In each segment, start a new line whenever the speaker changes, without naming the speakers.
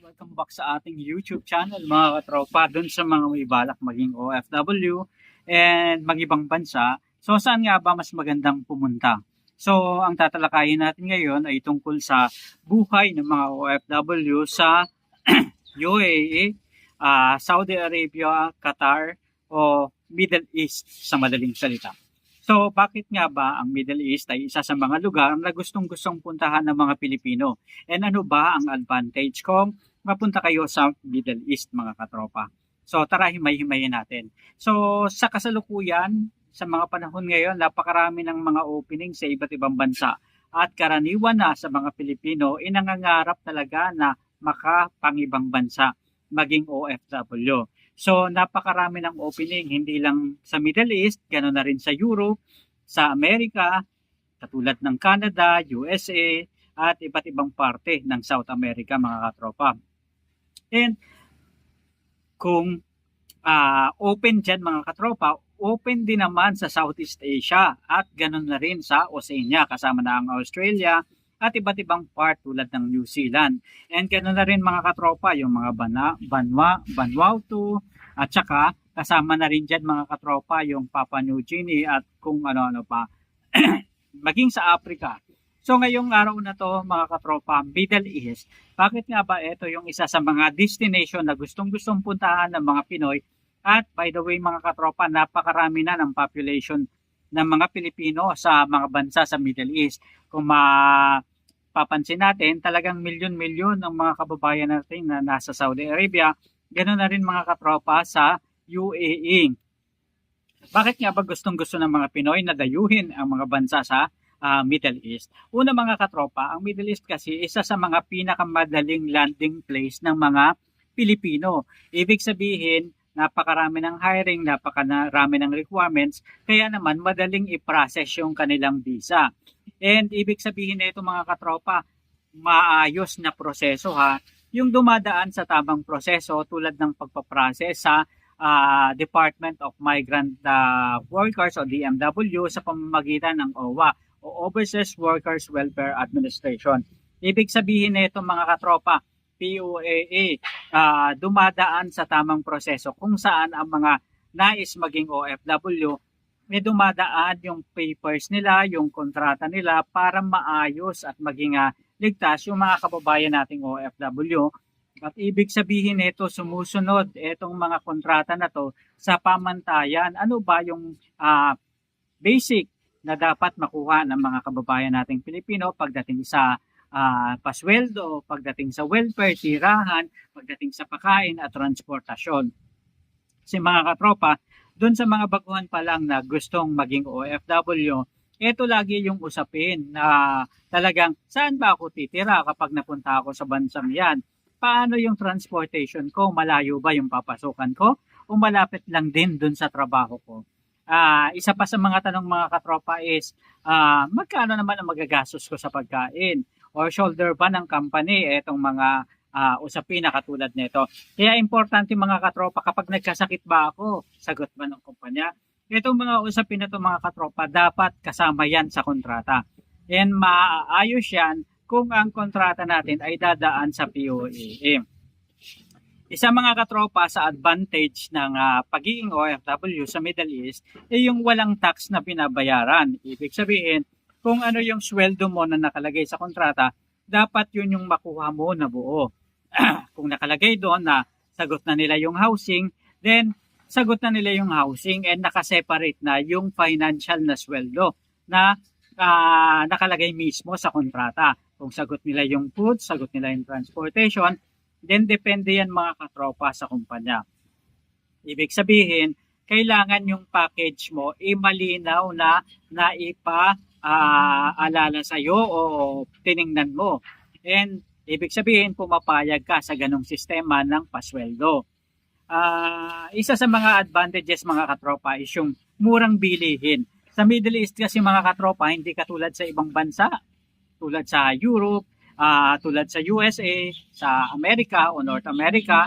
Welcome back sa ating YouTube channel mga katropa, dun sa mga may balak maging OFW and mag-ibang bansa. So saan nga ba mas magandang pumunta? So ang tatalakayin natin ngayon ay tungkol sa buhay ng mga OFW sa UAE, Saudi Arabia, Qatar o Middle East sa madaling salita. So bakit nga ba ang Middle East ay isa sa mga lugar na gustong-gustong puntahan ng mga Pilipino? And ano ba ang advantage kung mapunta kayo sa Middle East mga katropa? So tara himay-himayin natin. So sa kasalukuyan, sa mga panahon ngayon, napakarami ng mga opening sa iba't ibang bansa. At karaniwan na sa mga Pilipino, inangangarap talaga na makapangibang bansa, maging OFW. So napakarami ng opening, hindi lang sa Middle East, ganoon na rin sa Europe, sa Amerika, katulad ng Canada, USA, at iba't ibang parte ng South America mga katropa. And kung open dyan mga katropa, open din naman sa Southeast Asia at ganoon na rin sa Oceania, kasama na ang Australia at iba't ibang part tulad ng New Zealand. And ganoon na rin mga katropa, yung mga Vanuatu at saka kasama na rin dyan mga katropa yung Papua New Guinea at kung ano-ano pa. Maging sa Africa. So ngayong araw na to mga katropa, Middle East, bakit nga ba ito yung isa sa mga destination na gustong-gustong puntahan ng mga Pinoy? At by the way mga katropa, napakarami na ng population ng mga Pilipino sa mga bansa sa Middle East. Kung mapapansin natin, talagang milyon-milyon ang mga kababayan natin na nasa Saudi Arabia. Ganoon na rin mga katropa sa UAE. Bakit nga ba gustong-gusto ng mga Pinoy na dayuhin ang mga bansa sa Middle East? Una mga katropa, ang Middle East kasi isa sa mga pinakamadaling landing place ng mga Pilipino. Ibig sabihin, napakarami ng hiring, napakarami ng requirements, kaya naman madaling i-process yung kanilang visa. And ibig sabihin nito mga katropa, maayos na proseso ha, yung dumadaan sa tamang proseso tulad ng pagpaprocess sa Department of Migrant Workers o DMW sa pamamagitan ng OWA o Overseas Workers Welfare Administration. Ibig sabihin nito mga katropa, POAA, dumadaan sa tamang proseso kung saan ang mga nais maging OFW, may dumadaan yung papers nila, yung kontrata nila para maayos at maging ligtas yung mga kababayan nating OFW. At ibig sabihin nito, sumusunod itong mga kontrata na to sa pamantayan. Ano ba yung basic na dapat makuha ng mga kababayan nating Pilipino pagdating sa pasweldo, pagdating sa welfare, tirahan, pagdating sa pagkain at transportasyon. Kasi mga katropa, doon sa mga baguhan pa lang na gustong maging OFW, ito lagi yung usapin na talagang saan ba ako titira kapag napunta ako sa bansang yan? Paano yung transportation ko? Malayo ba yung papasukan ko? O malapit lang din doon sa trabaho ko? Isa pa sa mga tanong mga katropa is, magkano naman ang magagastos ko sa pagkain? Or shoulder ba ng company itong mga usapin na katulad nito? Kaya importante mga katropa, kapag nagkasakit ba ako, sagot ba ng kumpanya? Itong mga usapin na ito mga katropa, dapat kasama yan sa kontrata. And maayos yan kung ang kontrata natin ay dadaan sa POAA. Isa mga katropa sa advantage ng pagiging OFW sa Middle East ay yung walang tax na binabayaran. Ibig sabihin, kung ano yung sweldo mo na nakalagay sa kontrata, dapat yun yung makuha mo na buo. Kung nakalagay doon na sagot na nila yung housing, then sagot na nila yung housing and nakaseparate na yung financial na sweldo na nakalagay mismo sa kontrata. Kung sagot nila yung food, sagot nila yung transportation, then depende yan mga katropa sa kumpanya. Ibig sabihin, kailangan yung package mo malinaw na alala sa'yo o tiningnan mo. And ibig sabihin, pumapayag ka sa ganong sistema ng pasweldo. Isa sa mga advantages mga katropa is yung murang bilihin. Sa Middle East kasi mga katropa, hindi katulad sa ibang bansa, tulad sa Europe, tulad sa USA, sa Amerika o North America,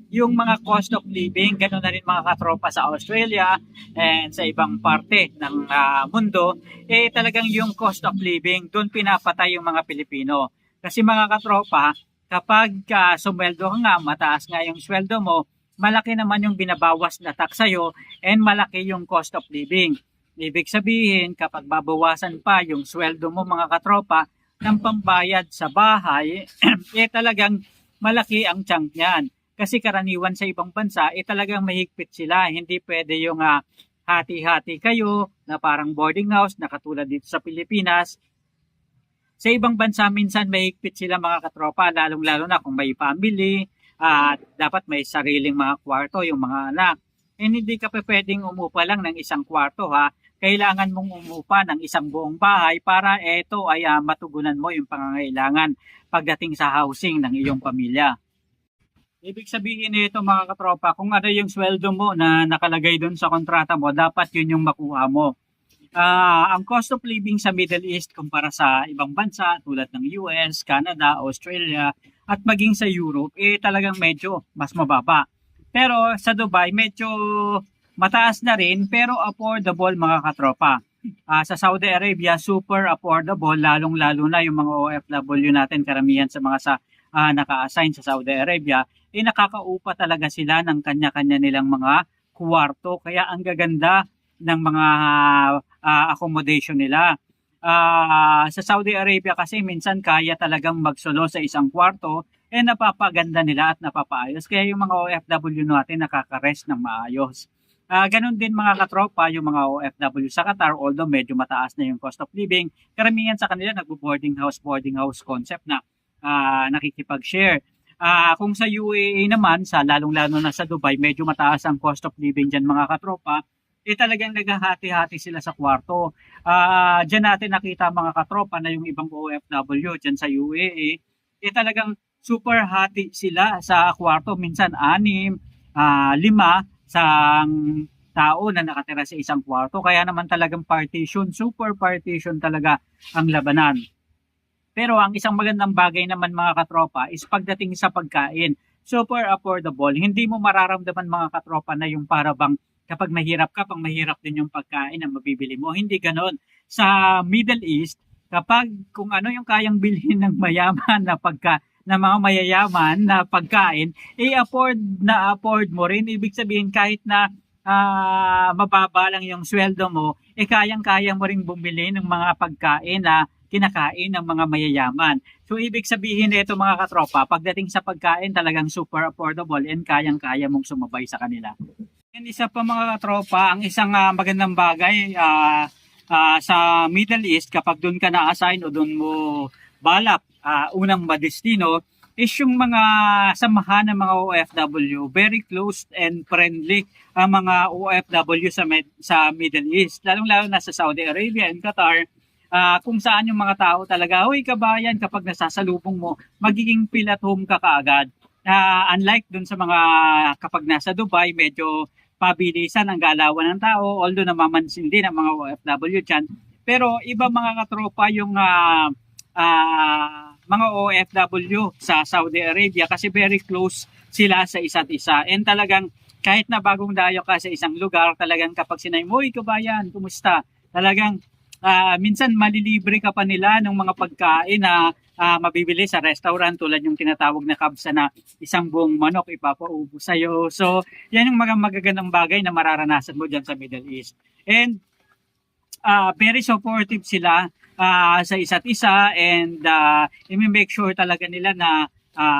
yung mga cost of living, ganoon na rin mga katropa sa Australia and sa ibang parte ng mundo, talagang yung cost of living, doon pinapatay yung mga Pilipino. Kasi mga katropa, kapag sumweldo ka nga, mataas nga yung sweldo mo, malaki naman yung binabawas na tax sa'yo and malaki yung cost of living. Ibig sabihin, kapag babawasan pa yung sweldo mo mga katropa ng pambayad sa bahay, talagang malaki ang chunk niyan. Kasi karaniwan sa ibang bansa, talagang mahigpit sila. Hindi pwede yung hati-hati kayo na parang boarding house na katulad dito sa Pilipinas. Sa ibang bansa, minsan mahigpit sila mga katropa, lalong-lalo na kung may family, at dapat may sariling mga kwarto yung mga anak. Hindi ka pa pwedeng umupa lang ng isang kwarto ha. Kailangan mong umupa ng isang buong bahay para ito ay matugunan mo yung pangangailangan pagdating sa housing ng iyong pamilya. Ibig sabihin nito mga katropa, kung ano yung sweldo mo na nakalagay doon sa kontrata mo, dapat yun yung makuha mo. Ang cost of living sa Middle East kumpara sa ibang bansa tulad ng US, Canada, Australia at maging sa Europe talagang medyo mas mababa. Pero sa Dubai medyo mataas na rin pero affordable mga katropa. Sa Saudi Arabia super affordable lalong-lalo na yung mga OFW natin karamihan sa mga naka-assign sa Saudi Arabia nakakaupa talaga sila ng kanya-kanya nilang mga kwarto kaya ang gaganda ng mga accommodation nila. Sa Saudi Arabia kasi minsan kaya talagang magsolo sa isang kwarto napapaganda nila at napapaayos. Kaya yung mga OFW natin nakaka-rest ng maayos. Ganun din mga katropa, yung mga OFW sa Qatar, although medyo mataas na yung cost of living, karamihan sa kanila nagbo-boarding house concept na nakikipag-share. Kung sa UAE naman, lalong-lalo na sa Dubai, medyo mataas ang cost of living dyan mga katropa, talagang naghahati-hati sila sa kwarto. Diyan natin nakita mga katropa na yung ibang OFW dyan sa UAE, talagang super hati sila sa kwarto. Minsan 6, 5 sa tao na nakatira sa isang kwarto. Kaya naman talagang super partition talaga ang labanan. Pero ang isang magandang bagay naman mga katropa is pagdating sa pagkain. Super affordable. Hindi mo mararamdaman mga katropa na yung parabang kapag mahirap ka, pang mahirap din yung pagkain na mabibili mo. Hindi ganon. Sa Middle East, kapag kung ano yung kayang bilhin ng mayaman na mga mayayaman na pagkain, afford mo rin. Ibig sabihin kahit na mababa lang yung sweldo mo, kayang-kaya mo rin bumili ng mga pagkain na kinakain ng mga mayayaman. So ibig sabihin nito mga katropa, pagdating sa pagkain talagang super affordable and kayang-kaya mong sumabay sa kanila. And isa pa mga katropa, ang isang magandang bagay sa Middle East kapag doon ka na-assign o doon mo balak unang madestino is yung mga samahan ng mga OFW, very close and friendly ang mga OFW sa Middle East, lalong-lalo na sa Saudi Arabia and Qatar, kung saan yung mga tao talaga, "Hoy kabayan," kapag nasasalubong mo, magiging feel at home ka kaagad. Unlike dun sa mga kapag nasa Dubai, medyo pabilisan ang galawan ng tao, although namamansin din ang mga OFW dyan. Pero iba mga katropa yung mga OFW sa Saudi Arabia kasi very close sila sa isa't isa. And talagang kahit na bagong dayo ka sa isang lugar, talagang kapag sinay mo, "Uy kabayan, kumusta?" Talagang minsan malilibre ka pa nila ng mga pagkain na mabibili sa restaurant tulad yung tinatawag na kabsa na isang buong manok ipapaubo sa'yo. So, yan yung mga magagandang bagay na mararanasan mo dyan sa Middle East. And very supportive sila sa isa't isa and i-make sure talaga nila na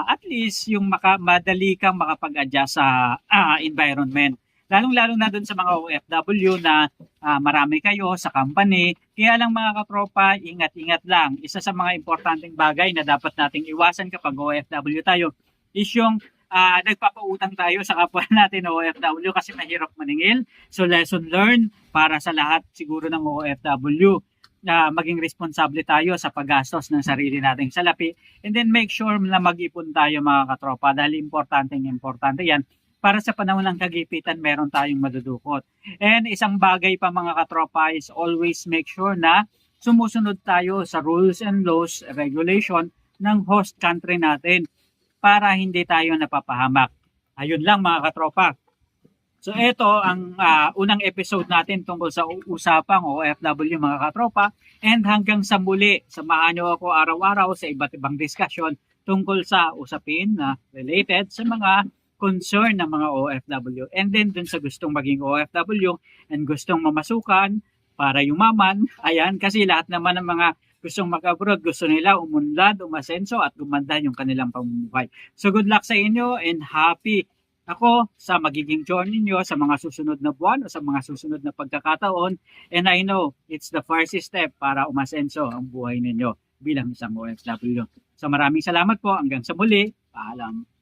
at least yung madali kang makapag-adjust sa environment. Lalong-lalo na dun sa mga OFW na marami kayo sa company. Kaya lang mga katropa, ingat-ingat lang. Isa sa mga importanteng bagay na dapat nating iwasan kapag OFW tayo is yung nagpapautang tayo sa kapwa natin OFW kasi mahirap maningil. So lesson learned para sa lahat siguro ng OFW. Maging responsable tayo sa paggastos ng sarili nating salapi. And then make sure na mag-ipon tayo mga katropa dahil importante yan. Para sa panahon ng kagipitan, meron tayong madudukot. And isang bagay pa mga katropa is always make sure na sumusunod tayo sa rules and laws, regulation ng host country natin para hindi tayo napapahamak. Ayun lang mga katropa. So ito ang unang episode natin tungkol sa usapang OFW mga katropa. And hanggang sa muli, samahan nyo ako araw-araw sa iba't ibang discussion tungkol sa usapin na related sa mga concern ng mga OFW. And then dun sa gustong maging OFW and gustong mamasukan para yumaman, ayan, kasi lahat naman ng mga gustong mag-abroad, gusto nila umunlad, umasenso at gumanda yung kanilang pamumuhay. So good luck sa inyo and happy ako sa magiging journey nyo sa mga susunod na buwan o sa mga susunod na pagkakataon. And I know it's the first step para umasenso ang buhay ninyo bilang isang OFW. So maraming salamat po. Hanggang sa muli. Paalam.